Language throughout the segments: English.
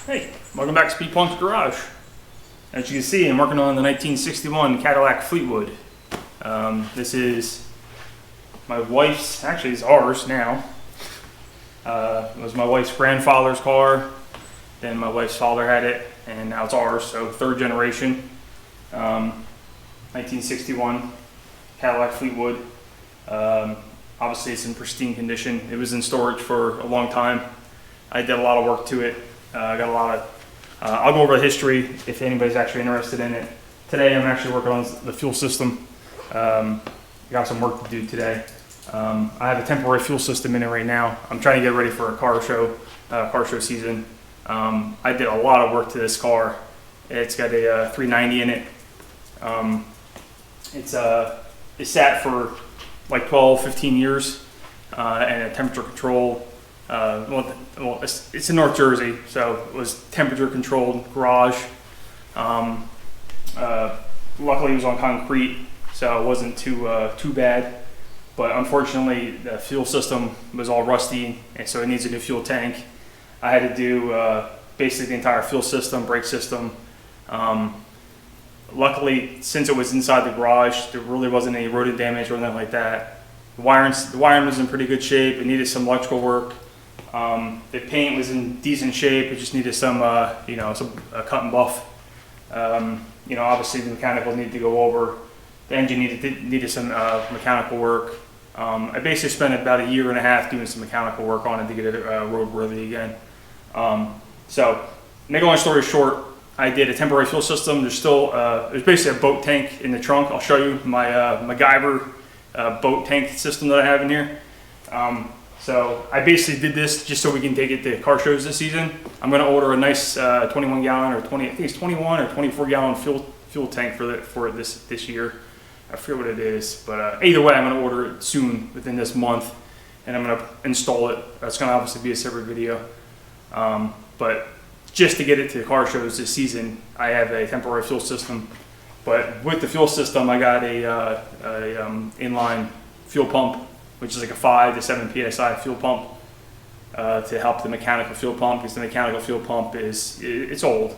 Hey, welcome back to Speed Punk's Garage. As you can see, I'm working on the 1961 Cadillac Fleetwood. This is my wife's, actually it's ours now. It was my wife's grandfather's car, then my wife's father had it, and now it's ours, so third generation. 1961 Cadillac Fleetwood. Obviously it's in pristine condition. It was in storage for a long time. I did a lot of work to it. I got a lot of, I'll go over the history if anybody's actually interested in it. Today I'm actually working on the fuel system. Got some work to do today. I have a temporary fuel system in it right now. I'm trying to get ready for a car show season. I did a lot of work to this car. It's got a 390 in it. It sat for like 12-15 years and a temperature control. It's in North Jersey, so it was temperature controlled garage. Luckily it was on concrete, so it wasn't too bad. But unfortunately the fuel system was all rusty, and so it needs a new fuel tank. I had to do basically the entire fuel system, brake system. Luckily, since it was inside the garage, there really wasn't any rodent damage or anything like that. The wiring was in pretty good shape. It needed some electrical work. The paint was in decent shape. It just needed some, some cut and buff. Obviously the mechanical needed to go over. The engine needed some mechanical work. I basically spent about a year and a half doing some mechanical work on it to get it roadworthy again. So, make a long story short, I did a temporary fuel system. There's basically a boat tank in the trunk. I'll show you my MacGyver boat tank system that I have in here. So I basically did this just so we can take it to car shows this season. I'm going to order a nice 21 gallon or 20, I think it's 21 or 24 gallon fuel tank for this year. I forget what it is, but either way, I'm going to order it soon within this month, and I'm going to install it. That's going to obviously be a separate video, but just to get it to the car shows this season, I have a temporary fuel system. But with the fuel system, I got a inline fuel pump, which is like a 5 to 7 psi fuel pump to help the mechanical fuel pump, because the mechanical fuel pump it's old.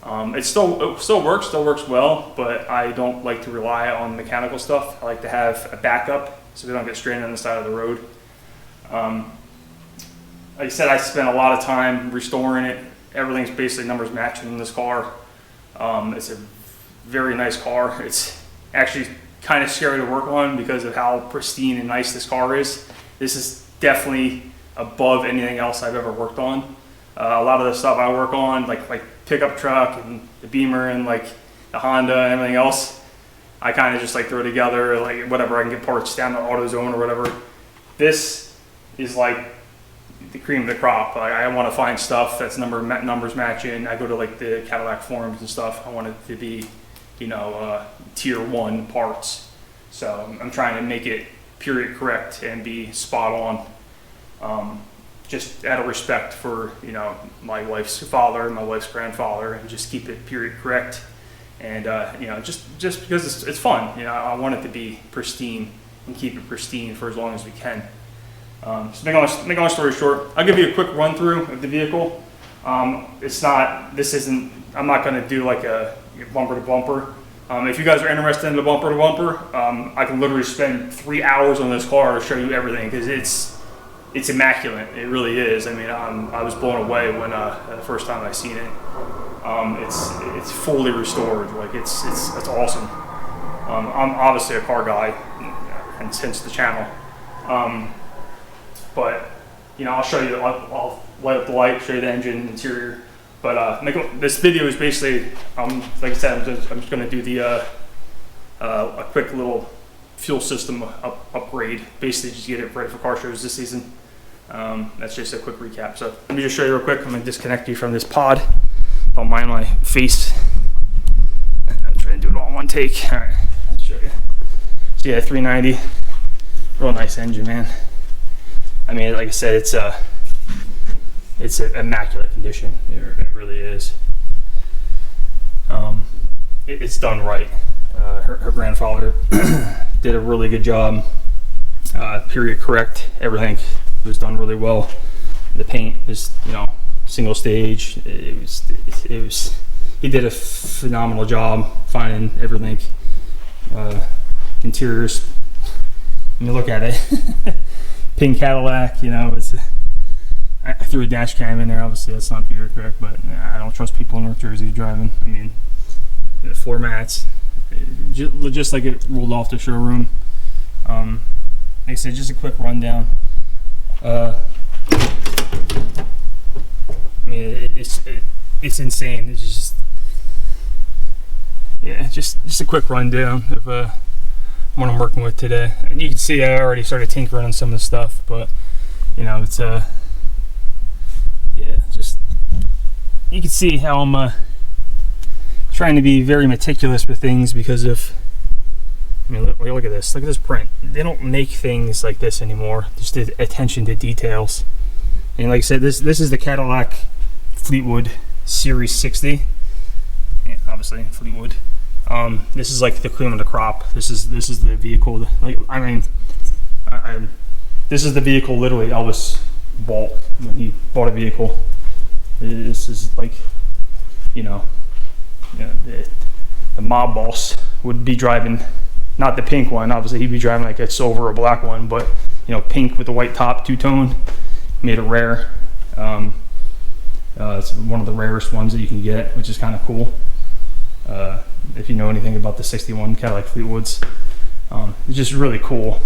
It still works well, but I don't like to rely on mechanical stuff. I like to have a backup so we don't get stranded on the side of the road. Like I said, I spent a lot of time restoring it. Everything's basically numbers matching in this car. It's a very nice car. It's actually kind of scary to work on because of how pristine and nice this car is. This is definitely above anything else I've ever worked on. A lot of the stuff I work on, like pickup truck and the Beamer and like the Honda and everything else, I kind of just like throw together like whatever I can get parts down to AutoZone or whatever. This is like the cream of the crop. I want to find stuff that's numbers matching. I go to like the Cadillac forums and stuff. I want it to be, tier 1 parts. So I'm trying to make it period correct and be spot on. Just out of respect for, my wife's father and my wife's grandfather, and just keep it period correct. And, just because it's fun. I want it to be pristine and keep it pristine for as long as we can. So make a long story short, I'll give you a quick run through of the vehicle. I'm not going to do like a bumper to bumper. If you guys are interested in the bumper to bumper, I can literally spend 3 hours on this car to show you everything, because it's immaculate. It really is. I mean, I was blown away when the first time I seen it. It's fully restored. Like it's awesome. I'm obviously a car guy, and hence the channel. But I'll show you. I'll light up the light, show you the engine, interior. But this video is basically, like I said, I'm just going to do the a quick little fuel system upgrade, basically just get it ready for car shows this season. That's just a quick recap. So let me just show you real quick. I'm going to disconnect you from this pod. Don't mind my face. I'm trying to do it all in one take. All right, let's show you. So yeah, 390, real nice engine, man. I mean, like I said, it's an immaculate condition. It really is. It's done right. Her grandfather did a really good job. Period correct. Everything was done really well. The paint is, single stage. It was. He did a phenomenal job finding everything. Interiors. I mean, look at it. Pink Cadillac. You know, I threw a dash cam in there. Obviously, that's not period correct, but I don't trust people in North Jersey driving. I mean, floor mats, just like it rolled off the showroom. Like I said, just a quick rundown. I mean, it's insane. It's just, yeah, just a quick rundown of what I'm working with today. And you can see I already started tinkering on some of the stuff, but you know, it's yeah, just you can see how I'm trying to be very meticulous with things because of. I mean, look at this. Look at this print. They don't make things like this anymore. Just the attention to details. And like I said, this is the Cadillac Fleetwood Series 60. Yeah, obviously Fleetwood. This is like the cream of the crop. This is the vehicle. Like, I mean, this is the vehicle literally Elvis bought when he bought a vehicle. This is like, you know the mob boss would be driving. Not the pink one, obviously he'd be driving like a silver or black one, but you know, pink with a white top, two-tone, made it rare. It's one of the rarest ones that you can get, which is kind of cool. If you know anything about the 61 Cadillac Fleetwoods, it's just really cool.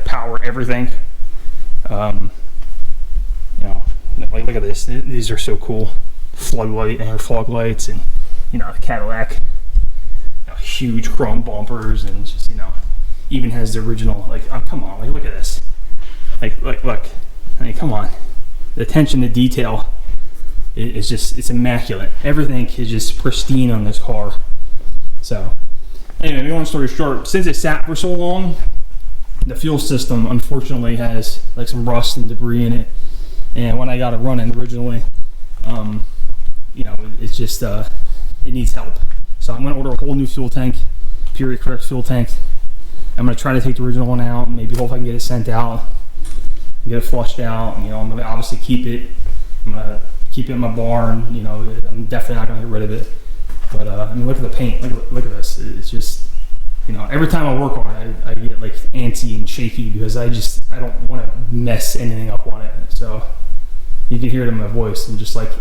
Power, everything. You know, like, look at this. These are so cool. Floodlight and fog lights, and you know, the Cadillac. Huge chrome bumpers, and just, you know, even has the original, like, oh, come on, like, look at this, like look, I mean, come on, the attention to detail is just, it's immaculate. Everything is just pristine on this car. So anyway, long story short, since it sat for so long, the fuel system unfortunately has like some rust and debris in it, and when I got it running originally, you know, it's just it needs help. So I'm going to order a whole new fuel tank, period correct fuel tank. I'm going to try to take the original one out, maybe hope I can get it sent out, get it flushed out. You know, I'm going to obviously keep it. I'm going to keep it in my barn. You know, I'm definitely not going to get rid of it. But I mean, look at the paint. Look at this. It's just, you know, every time I work on it, I get like antsy and shaky because I don't want to mess anything up on it. So you can hear it in my voice. I'm just like,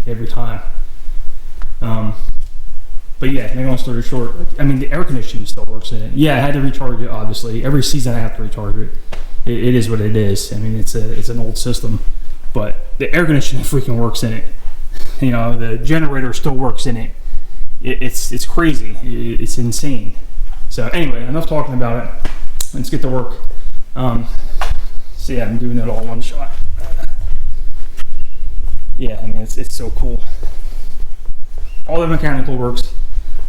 every time. But yeah, make a long story short, I mean, the air conditioning still works in it. Yeah, I had to recharge it, obviously. Every season I have to recharge it. It is what it is. I mean, it's an old system, but the air conditioning freaking works in it. You know, the generator still works in it. It's crazy. It's insane. So anyway, enough talking about it. Let's get to work. So yeah, I'm doing it all in one shot. Yeah, I mean, it's so cool. All the mechanical works.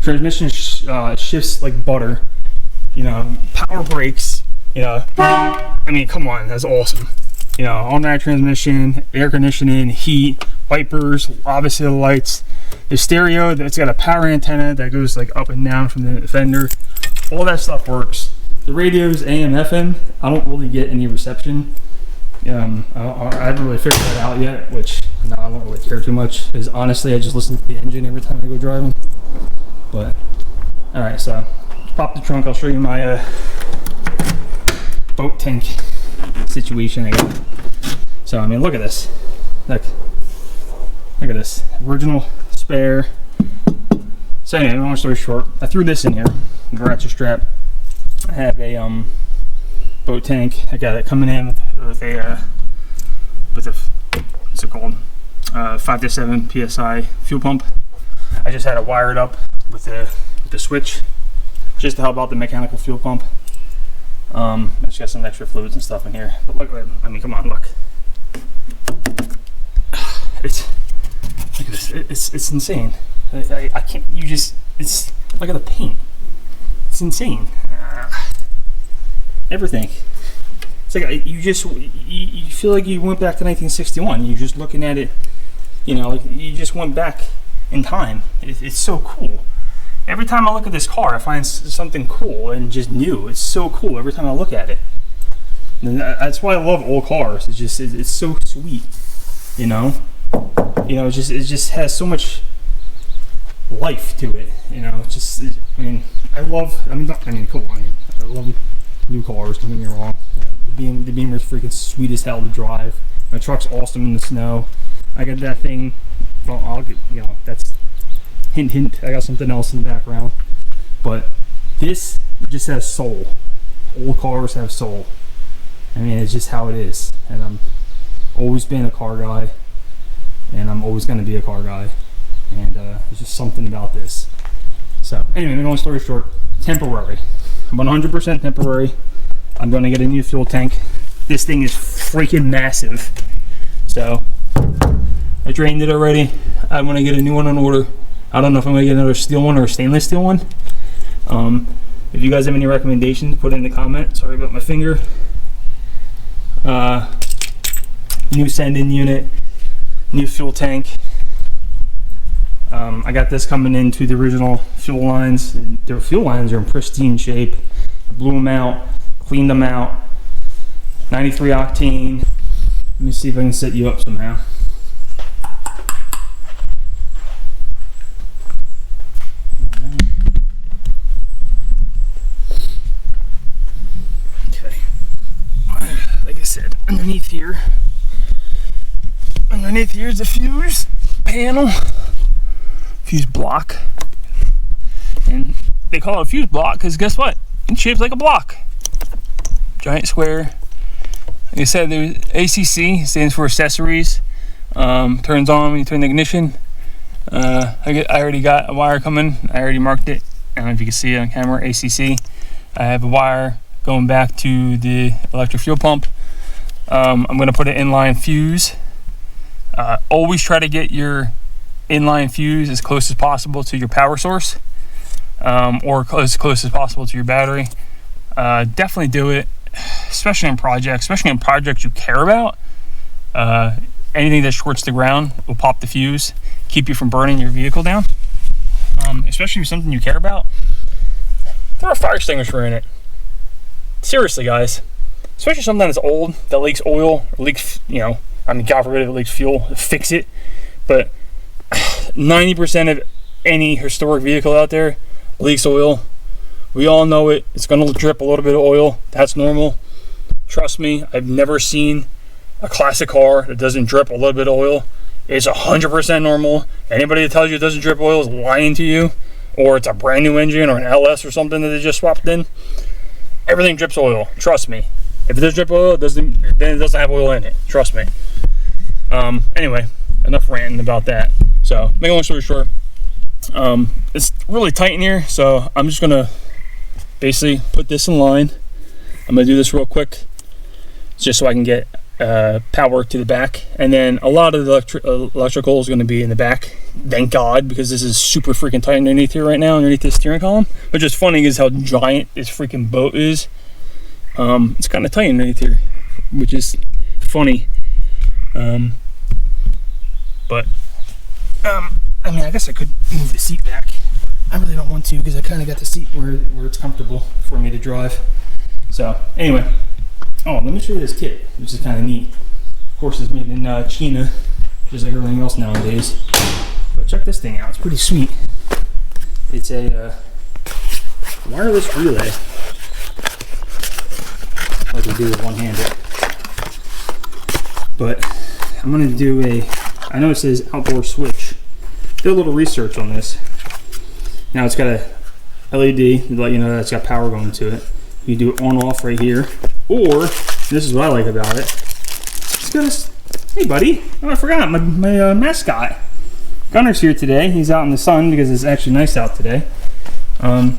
Transmission shifts like butter. You know, power brakes. You know, I mean, come on, that's awesome. You know, automatic transmission, air conditioning, heat, wipers, obviously the lights. The stereo, that's got a power antenna that goes like up and down from the fender. All that stuff works. The radios, AM, FM, I don't really get any reception. I haven't really figured that out yet, which no, I don't really care too much, because honestly I just listen to the engine every time I go driving. But alright, so pop the trunk. I'll show you my boat tank situation I got. So I mean, look at this. Look at this original spare. So anyway, long story short, I threw this in here, the ratchet strap. I have a boat tank. I got it coming in with a what's it called? 5 to 7 psi fuel pump. I just had it wired up with the switch, just to help out the mechanical fuel pump. I just got some extra fluids and stuff in here. But look, I mean, come on, look. Look at this. It's insane. I can't. It's look at the paint. It's insane. Everything. It's like you feel like you went back to 1961. You're just looking at it. You know, like you just went back in time. It's so cool. Every time I look at this car, I find something cool and just new. It's so cool every time I look at it. And that's why I love old cars. It's so sweet. You know, it just has so much life to it. You know, it's just, I mean, I love new cars. Don't get me wrong. The Beamer's freaking sweet as hell to drive. My truck's awesome in the snow. I got that thing. Well, I'll get, that's hint, hint. I got something else in the background, but this just has soul. Old cars have soul. I mean, it's just how it is. And I'm always been a car guy, and I'm always going to be a car guy. And there's just something about this. So anyway, long story short, temporary. 100% temporary. I'm going to get a new fuel tank. This thing is freaking massive. So I drained it already. I'm going to get a new one on order. I don't know if I'm going to get another steel one or a stainless steel one. If you guys have any recommendations, put it in the comment. Sorry about my finger. New send-in unit, new fuel tank. I got this coming into the original fuel lines. The fuel lines are in pristine shape. Blew them out, cleaned them out. 93 octane. Let me see if I can set you up somehow. Okay. Like I said, underneath here is the fuse panel. Fuse block, and they call it a fuse block because guess what? It's shaped like a block, giant square. Like I said, there's ACC stands for accessories. Turns on when you turn the ignition. I already got a wire coming. I already marked it. I don't know if you can see it on camera. ACC. I have a wire going back to the electric fuel pump. I'm going to put an inline fuse. Always try to get your inline fuse as close as possible to your power source, or as close as possible to your battery. Definitely do it, especially in projects you care about. Anything that shorts the ground will pop the fuse, keep you from burning your vehicle down. Especially if something you care about, throw a fire extinguisher in it. Seriously, guys, especially something that's old that leaks oil or leaks, God forbid if it leaks fuel, fix it. But 90% of any historic vehicle out there leaks oil. We all know it. It's going to drip a little bit of oil. That's normal. Trust me, I've never seen a classic car that doesn't drip a little bit of oil. It's 100% normal. Anybody that tells you it doesn't drip oil is lying to you, or it's a brand new engine or an LS or something that they just swapped in. Everything drips oil. Trust me. If it does drip oil, then it doesn't have oil in it. Trust me. Anyway, enough ranting about that. So, make a long story short, it's really tight in here, so I'm just gonna basically put this in line. I'm gonna do this real quick, just so I can get power to the back, and then a lot of the electrical is gonna be in the back. Thank God, because this is super freaking tight underneath here right now, underneath this steering column. Which is funny is how giant this freaking boat is. It's kind of tight underneath here, which is funny. I mean, I guess I could move the seat back, but I really don't want to because I kind of got the seat where it's comfortable for me to drive. So, anyway. Oh, let me show you this kit, which is kind of neat. Of course, it's made in China, just like everything else nowadays. But check this thing out. It's pretty sweet. It's a wireless relay. Like we do with one-handed. But I'm going to do I know it says outdoor switch. Did a little research on this. Now it's got a LED to let you know that it's got power going to it. You do it on off right here. Or, this is what I like about it. It's got a, hey buddy, oh, I forgot, my mascot. Gunner's here today. He's out in the sun because it's actually nice out today. I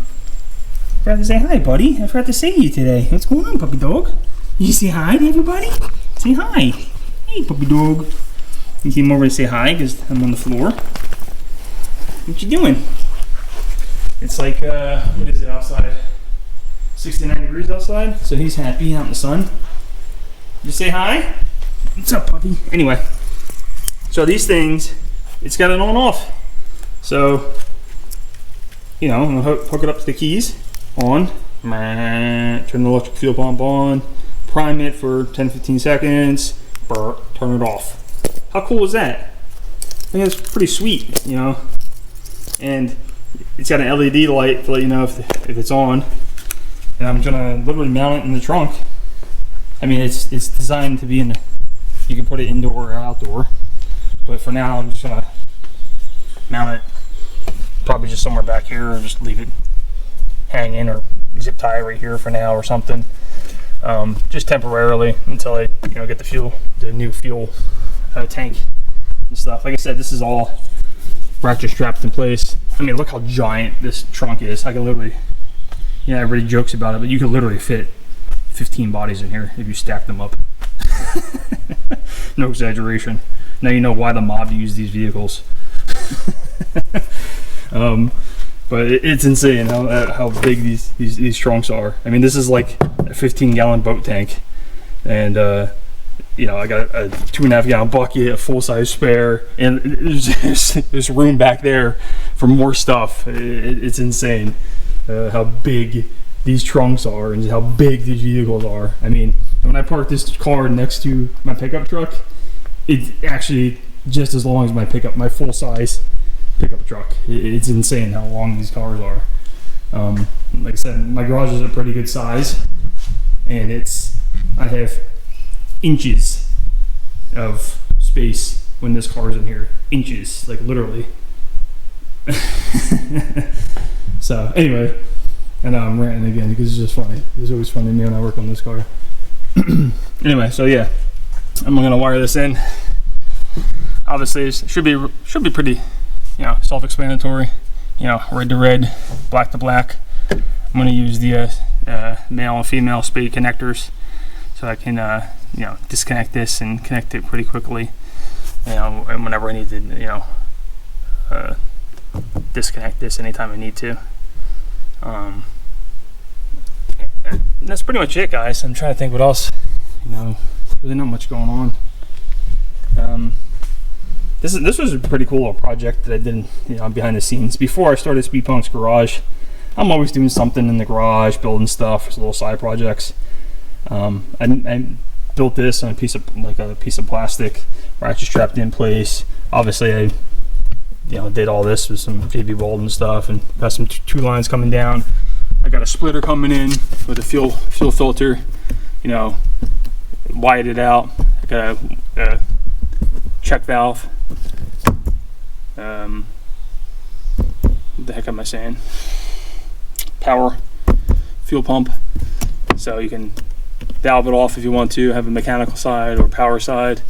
forgot to say hi, buddy. I forgot to say to you today. What's going on, puppy dog? You say hi to everybody? Say hi. Hey, puppy dog. You came over to say hi because I'm on the floor. What you doing? It's like, what is it outside? 69 degrees outside, so he's happy out in the sun. Just say hi. What's up, puppy? Anyway, so these things, it's got an on-off. So, I'm gonna hook it up to the keys. On. Turn the electric fuel pump on. Prime it for 10-15 seconds. Turn it off. How cool is that? I think that's pretty sweet, you know. And it's got an LED light to let you know if it's on. And I'm gonna literally mount it in the trunk. I mean, it's designed to be in. You can put it indoor or outdoor. But for now, I'm just gonna mount it probably just somewhere back here, or just leave it hanging, or zip tie right here for now or something. Just temporarily until I, you know, get the new fuel tank and stuff. Like I said, this is all ratchet strapped in place. I mean, look how giant this trunk is. I can literally, yeah, everybody jokes about it, but you could literally fit 15 bodies in here if you stack them up. No exaggeration. Now you know why the mob used these vehicles. But it's insane how big these trunks are. I mean, this is like a 15-gallon boat tank, and you know, I got a 2.5-gallon bucket, a full-size spare, and there's room back there for more stuff. It's insane how big these trunks are and how big these vehicles are. I mean, when I park this car next to my pickup truck, it's actually just as long as my full-size pickup truck. It's insane how long these cars are. Like I said, my garage is a pretty good size, and I have inches of space when this car is in here. Inches, like literally. So anyway, and I'm ranting again because it's just funny. It's always funny to me when I work on this car. Anyway, so yeah, I'm gonna wire this in. Obviously, it should be pretty, you know, self-explanatory. You know, red to red, black to black. I'm going to use the male and female spade connectors, so I can you know, disconnect this and connect it pretty quickly. You know, and whenever I need to, you know, disconnect this anytime I need to. And that's pretty much it, guys. I'm trying to think what else. You know, really not much going on. This was a pretty cool little project that I did, you know, behind the scenes. Before I started Speed Punk's garage, I'm always doing something in the garage, building stuff, little side projects. I built this on a piece of plastic, ratchet strapped in place. Obviously, I, you know, did all this with some JB Weld and stuff, and got some two lines coming down. I got a splitter coming in with a fuel filter, you know, wired it out. I got a check valve. What the heck am I saying? Power fuel pump, so you can valve it off if you want to, have a mechanical side or power side.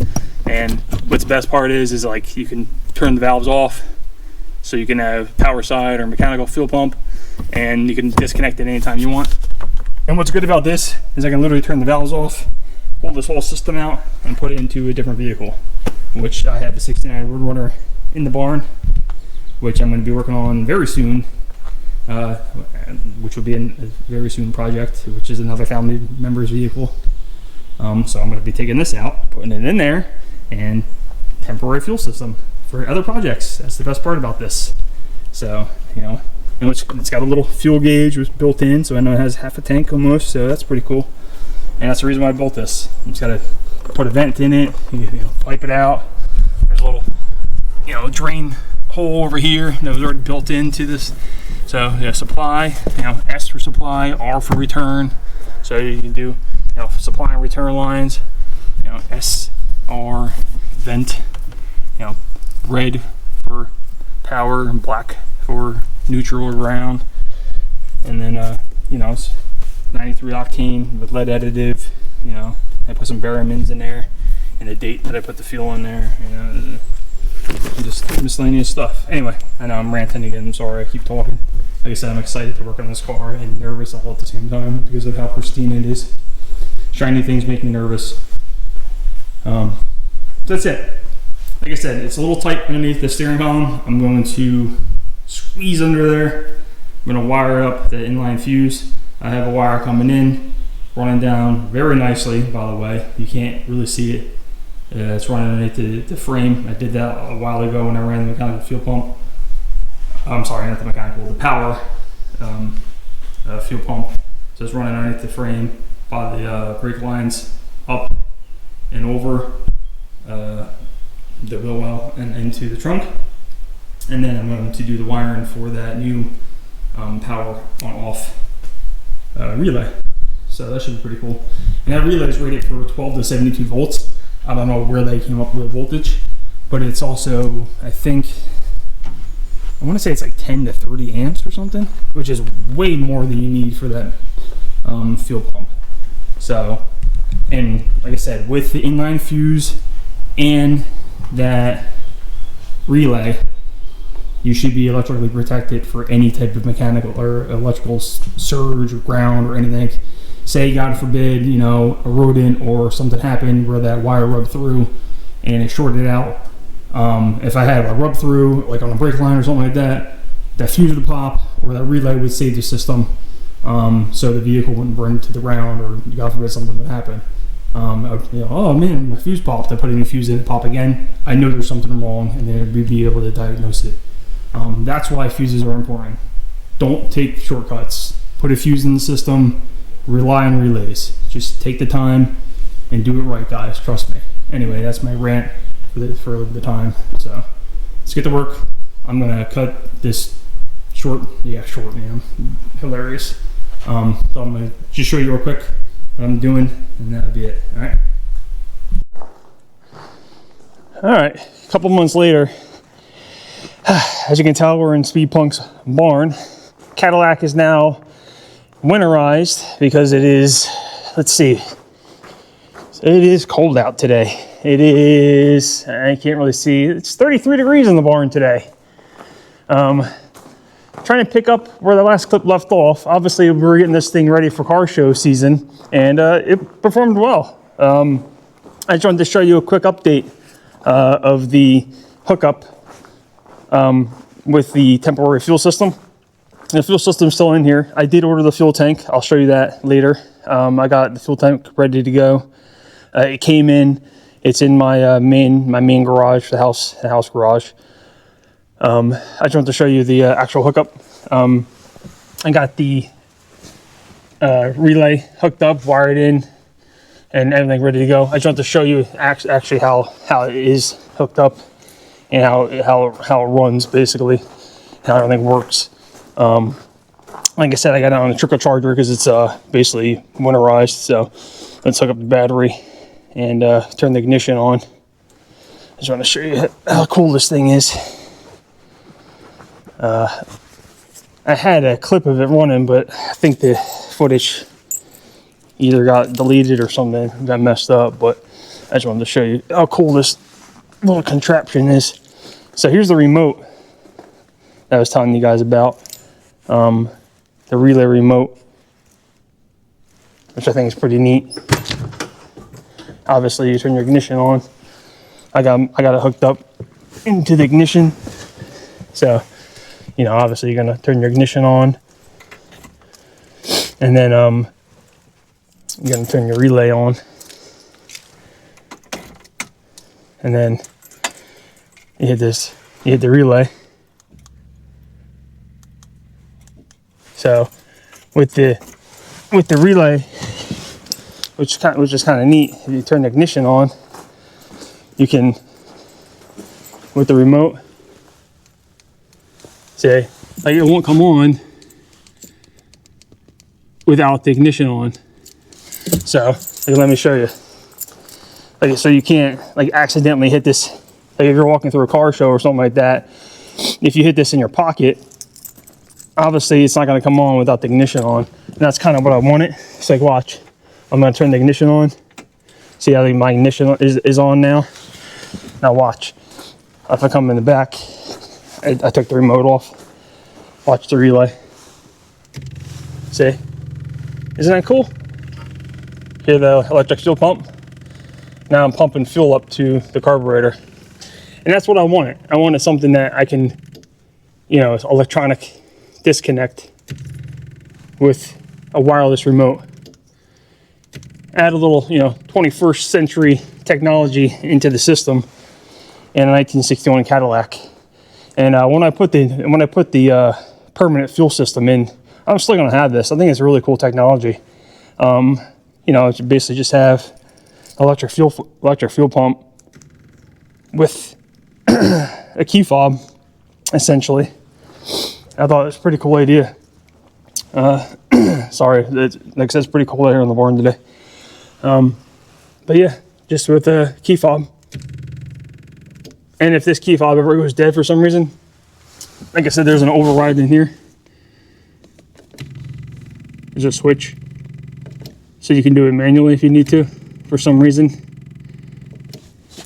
And what's the best part is like you can turn the valves off, so you can have power side or mechanical fuel pump, and you can disconnect it anytime you want. And what's good about this is I can literally turn the valves off, pull this whole system out, and put it into a different vehicle, which I have a 69 Roadrunner in the barn, which I'm going to be working on very soon, which will be a very soon project, which is another family member's vehicle. So I'm going to be taking this out, putting it in there, and temporary fuel system for other projects. That's the best part about this. So, you know, it's got a little fuel gauge was built in, so I know it has half a tank almost, so that's pretty cool. And that's the reason why I built this. I'm just got to put a vent in it, you know, pipe it out. There's a little, you know, drain hole over here that was already built into this. So yeah, supply, you know, S for supply, R for return. So you can do, you know, supply and return lines, you know, S, R, vent, you know, red for power and black for neutral or ground. And then, you know, it's 93 octane with lead additive. You know, I put some Barrowmans in there, and the date that I put the fuel in there. You know, just miscellaneous stuff. Anyway, I know I'm ranting again. I'm sorry, I keep talking. Like I said, I'm excited to work on this car and nervous all at the same time because of how pristine it is. Shiny things make me nervous. So that's it. Like I said, it's a little tight underneath the steering column. I'm going to squeeze under there. I'm going to wire up the inline fuse. I have a wire coming in, running down very nicely, by the way. You can't really see it. It's running underneath the frame. I did that a while ago when I ran the mechanical fuel pump. I'm sorry, not the mechanical, the power fuel pump. So it's running underneath the frame by the brake lines up and over. the wheel well and into the trunk. And then I'm going to do the wiring for that new power on off relay. So that should be pretty cool. And that relay is rated for 12 to 72 volts. I don't know where they came up with the voltage, but it's also, I want to say it's like 10 to 30 amps or something, which is way more than you need for that fuel pump. So, and like I said, with the inline fuse and that relay, you should be electrically protected for any type of mechanical or electrical surge or ground or anything. Say, God forbid, you know, a rodent or something happened where that wire rubbed through and it shorted out. If I had a rub through, like on a brake line or something like that, that fuse would pop, or that relay would save the system, so the vehicle wouldn't burn to the ground, or God forbid something would happen. You know, oh man, my fuse popped. I put a new fuse in, it pop again. I know there's something wrong, and then we'd be able to diagnose it. That's why fuses are important. Don't take shortcuts. Put a fuse in the system. Rely on relays. Just take the time and do it right, guys. Trust me. Anyway, that's my rant for the time. So let's get to work. I'm gonna cut this short. Yeah, short, man. Hilarious. So I'm gonna just show you real quick what I'm doing, and that'll be it. All right. All right. A couple months later, as you can tell, we're in Speed Punk's barn. Cadillac is now winterized because it is, let's see, it is cold out today. It is, I can't really see, it's 33 degrees in the barn today. Trying to pick up where the last clip left off. Obviously, we're getting this thing ready for car show season, and it performed well. I just wanted to show you a quick update of the hookup with the temporary fuel system. The fuel system's still in here. I did order the fuel tank. I'll show you that later. I got the fuel tank ready to go. It came in. It's in my main garage, the house garage. I just want to show you the actual hookup. I got the relay hooked up, wired in, and everything ready to go. I just want to show you actually how it is hooked up and how it runs, basically, how everything works. Like I said, I got it on a trickle charger because it's basically winterized. So let's hook up the battery and turn the ignition on. I just want to show you how cool this thing is. I had a clip of it running, but I think the footage either got deleted or something got messed up. But I just wanted to show you how cool this little contraption is. So here's the remote that I was telling you guys about. The relay remote, which I think is pretty neat. Obviously, you turn your ignition on. I got it hooked up into the ignition. So, you know, obviously you're gonna turn your ignition on, and then you're gonna turn your relay on, and then you hit the relay. So with the relay, which is kind of neat, if you turn the ignition on, you can, with the remote, say, like, it won't come on without the ignition on. So like, let me show you. Like, so you can't like accidentally hit this. Like if you're walking through a car show or something like that, if you hit this in your pocket, obviously it's not going to come on without the ignition on. And that's kind of what I wanted. It's like, watch, I'm going to turn the ignition on. See how my ignition is on now? Now watch. If I come in the back, I took the remote off. Watch the relay. See? Isn't that cool? Hear the electric fuel pump? Now I'm pumping fuel up to the carburetor. And that's what I wanted. I wanted something that I can, you know, it's electronic disconnect with a wireless remote. Add a little, you know, 21st century technology into the system in a 1961 Cadillac. And when I put the permanent fuel system in, I'm still gonna have this. I think it's a really cool technology. You know, it's basically just have electric fuel pump with a key fob, essentially. I thought it was a pretty cool idea. Sorry, like I said, it's pretty cold out here on the barn today. But yeah, just with a key fob. And if this key fob ever goes dead for some reason, like I said, there's an override in here. There's a switch, so you can do it manually if you need to. For some reason,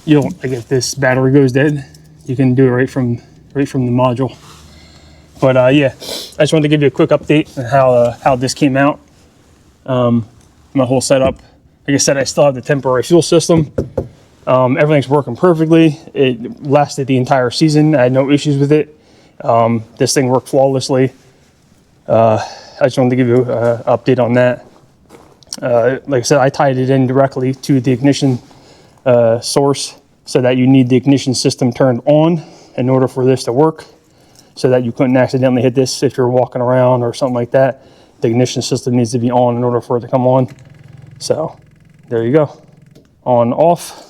you don't, like if this battery goes dead, you can do it right from the module. But yeah, I just wanted to give you a quick update on how this came out. My whole setup. Like I said, I still have the temporary fuel system. Everything's working perfectly. It lasted the entire season. I had no issues with it. This thing worked flawlessly. I just wanted to give you an update on that. Like I said, I tied it in directly to the ignition source, so that you need the ignition system turned on in order for this to work, so that you couldn't accidentally hit this if you're walking around or something like that. The ignition system needs to be on in order for it to come on. So there you go, on off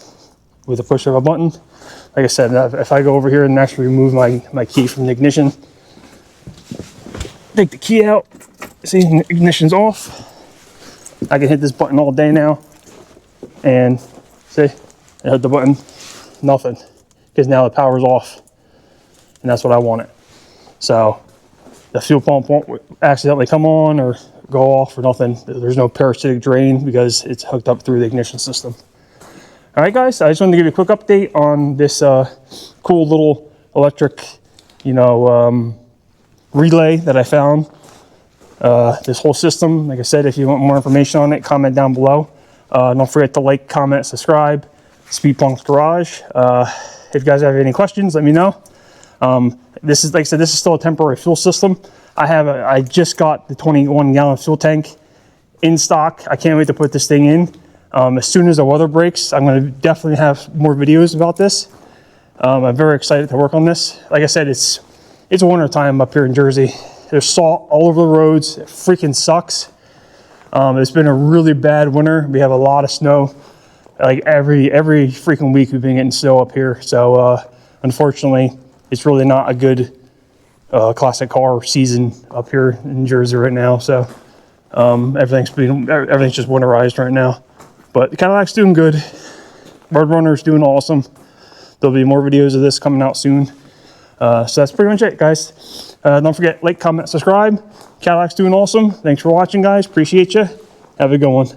with a push of a button. Like I said, if I go over here and actually remove my key from the ignition, take the key out, see, ignition's off. I can hit this button all day now, and see, I hit the button, nothing, because now the power's off, and that's what I wanted. So the fuel pump won't accidentally come on or go off or nothing. There's no parasitic drain because it's hooked up through the ignition system. All right, guys, I just wanted to give you a quick update on this cool little electric, relay that I found. This whole system, like I said, if you want more information on it, comment down below. Don't forget to like, comment, subscribe. Speed Punk's Garage. If you guys have any questions, let me know. This is, like I said, this is still a temporary fuel system. I just got the 21-gallon fuel tank in stock. I can't wait to put this thing in. As soon as the weather breaks, I'm going to definitely have more videos about this. I'm very excited to work on this. Like I said, it's winter time up here in Jersey. There's salt all over the roads. It freaking sucks. It's been a really bad winter. We have a lot of snow. Like every freaking week we've been getting snow up here. So unfortunately, it's really not a good classic car season up here in Jersey right now. So everything's just winterized right now. But the Cadillac's doing good. Roadrunner's doing awesome. There'll be more videos of this coming out soon. So that's pretty much it, guys. Don't forget, like, comment, subscribe. Cadillac's doing awesome. Thanks for watching, guys. Appreciate you. Have a good one.